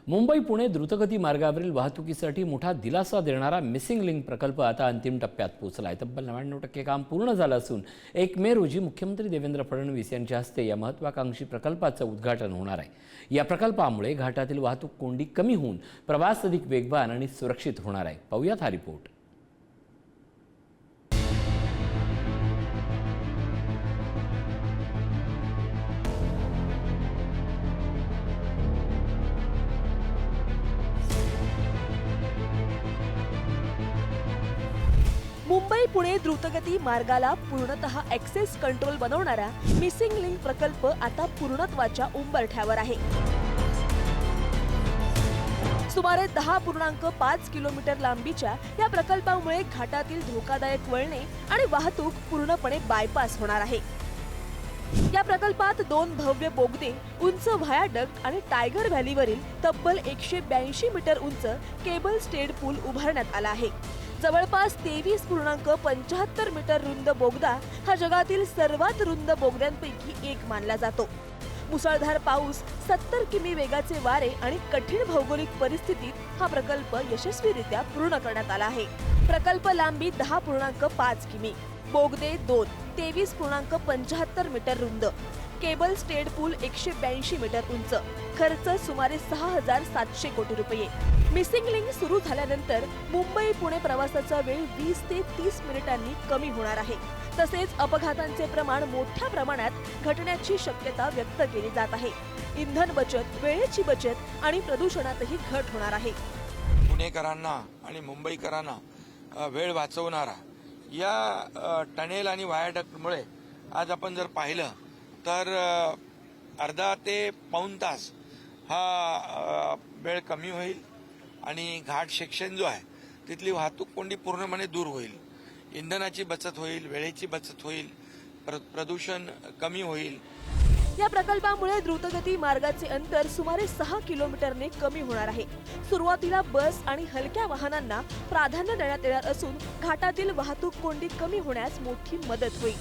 मुंबई पुणे द्रुतगती मार्गावरील वाहतुकीसाठी मोठा दिलासा देणारा मिसिंग लिंक प्रकल्प आता अंतिम टप्प्यात पोहोचला आहे। तब्बल 99% काम पूर्ण झालं असून 1 मे रोजी मुख्यमंत्री देवेंद्र फडणवीस यांच्या हस्ते या महत्त्वाकांक्षी प्रकल्पाचं उद्घाटन होणार आहे। या प्रकल्पामुळे घाटातील वाहतूक कोंडी कमी होऊन प्रवास अधिक वेगवान आणि सुरक्षित होणार आहे। पाहूयात हा रिपोर्ट। मुंबई पुणे द्रुतगती मार्गाला पूर्णतः ॲक्सेस कंट्रोल बनवणारा मिसिंग लिंक प्रकल्प आता पूर्णत्वाच्या उंबरठ्यावर आहे। सुमारे 10.5 किलोमीटर लांबीच्या या प्रकल्पामुळे घाटातील धोकादायक वळणे आणि वाहतूक पूर्णपणे बायपास होणार आहे। या प्रकल्पात 2 भव्य बोगदे, उंच व्हायाडक्ट आणि टायगर व्हॅलीवरील तब्बल 182 मीटर उंच केबल स्टेड पूल उभारण्यात आला आहे। जवळपास 23.75 मीटर रुंद बोगदा हा जगातील सर्वात रुंद बोगद्यांपैकी एक मानला जातो। मुसळधार पाऊस, 70 किमी वेगाचे वारे आणि कठीण भौगोलिक परिस्थितीत हा प्रकल्प यशस्वीरित्या पूर्ण करण्यात आला आहे। प्रकल्प लांबी 10.5 किमी, बोगदे 2, 23.75 मीटर रुंद, केबल स्टेड पूल 182 मीटर उंच, खर्च सुमारे 6,700 कोटी रुपये। मिसिंग लिंक सुरू झाल्यानंतर मुंबई पुणे प्रवासाचा वेळ 20 ते 30 मिनिटांनी कमी होणार आहे। तसेच अपघातांचे प्रमाण मोठ्या प्रमाणात घटण्याची शक्यता व्यक्त केली जात आहे। इंधन बचत, वेळेची बचत आणि प्रदूषणातही घट होणार आहे। पुणेकरांना आणि मुंबईकरांना वेळ वाचवणारा या टनेल आणि व्हायाडक्टमुळे आज आपण जर पाहिलं तर अर्धा ते पाऊण तास हा वेळ कमी होईल आणि घाट सेक्शन जो आहे तिथली वाहतूक कोंडी पूर्णपणे दूर होईल। इंधनाची बचत होईल, वेळेची बचत होईल, प्रदूषण कमी होईल। या प्रकल्पामुळे द्रुतगती मार्गाचे अंतर सुमारे 6 किलोमीटरने कमी होणार आहे। सुरुवातीला बस आणि हलक्या वाहनांना प्राधान्य देण्यात येणार असून घाटातील वाहतूक कोंडी कमी होण्यास मोठी मदत होईल।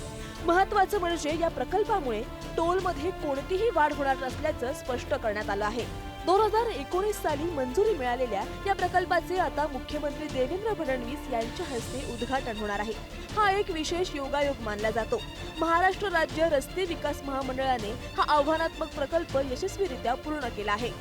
महत्त्वाचं म्हणजे या प्रकल्पामुळे टोलमध्ये कोणतीही वाढ होणार नसल्याचं स्पष्ट करण्यात आलं आहे। 2019 साली मंजुरी मिळालेल्या या प्रकल्पाचे आता मुख्यमंत्री देवेंद्र फडणवीस यांच्या हस्ते उद्घाटन होणार आहे। हा एक विशेष योगायोग मानला जातो। महाराष्ट्र राज्य रस्ते विकास महामंडळाने हा आव्हानात्मक प्रकल्प यशस्वीरित्या पूर्ण केला आहे।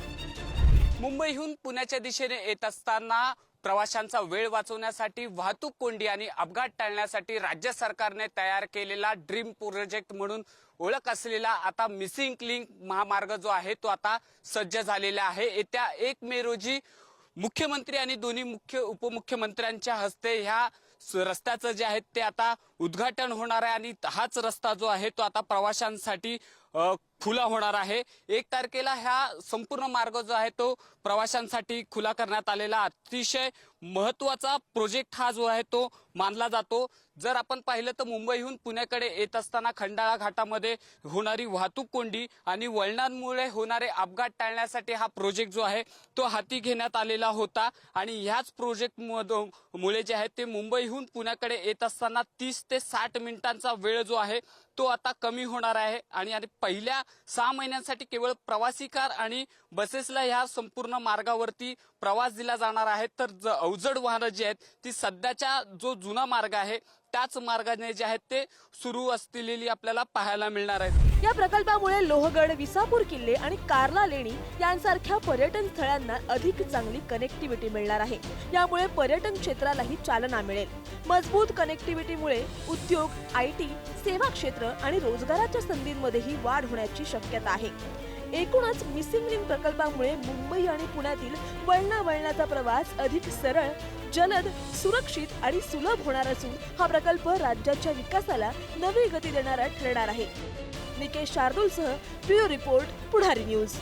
मुंबईहून पुण्याच्या दिशेने येत असताना प्रवाशांचा वेळ वाचवण्यासाठी, वाहतूक कोंडी आणि अपघात टाळण्यासाठी राज्य सरकारने तयार केलेला ड्रीम प्रोजेक्ट म्हणून ओळख असलेला आता मिसिंग लिंक महामार्ग जो आहे तो आता सज्ज झालेला आहे। येत्या 1 मे रोजी मुख्यमंत्री आणि दोन्ही उपमुख्यमंत्र्यांच्या हस्ते ह्या रस्त्याचं जे आहे ते आता उद्घाटन होणार आहे आणि हाच रस्ता जो आहे तो आता प्रवाशांसाठी खुला होणार आहे। 1 तारखेला ह्या संपूर्ण मार्ग जो आहे तो प्रवाशांसाठी खुला करण्यात आलेला अतिशय महत्त्वाचा प्रोजेक्ट हा जो आहे तो मानला जातो। जर आपण पाहिलं तर मुंबईहून पुण्याकडे येत असताना खंडाळा घाटामध्ये होणारी वाहतूक कोंडी आणि वळणांमुळे होणारे अपघात टाळण्यासाठी हा प्रोजेक्ट जो आहे तो हाती घेण्यात आलेला होता आणि ह्याच प्रोजेक्ट मुळे जे आहे ते मुंबईहून पुण्याकडे येत असताना 30 ते 60 मिनिटांचा वेळ जो आहे तो आता कमी होणार आहे आणि पहिल्या 6 महिन्यांसाठी केवळ प्रवासी कार आणि बसेसला ह्या संपूर्ण मार्गावरती प्रवास दिला जाणार आहे। तर अवजड वाहनं जी आहेत ती सध्याच्या जो जुना मार्ग आहे त्याच मार्गाने जे आहेत ते सुरू असलेली आपल्याला पाहायला मिळणार आहे। या प्रकल्पामुळे लोहगड, विसापूर किल्ले आणि कार्ला लेणी यांसारख्या पर्यटन स्थळांना अधिक चांगली कनेक्टिव्हिटी मिळणार आहे। यामुळे पर्यटन क्षेत्रालाही चालना मिळेल। मजबूत कनेक्टिव्हिटीमुळे उद्योग, IT, सेवा क्षेत्र आणि रोजगाराच्या संधींमध्येही वाढ होण्याची शक्यता आहे। एकूणच मिसिंग लिंक प्रकल्पामुळे मुंबई आणि पुण्यातील वळणावळणाचा प्रवास अधिक सरळ, जलद, सुरक्षित आणि सुलभ होणार असून हा प्रकल्प राज्याच्या विकासाला नवी गती देणारा ठरणार आहे। निकेश शार्दूलसह ब्युरो रिपोर्ट, पुढारी न्यूज।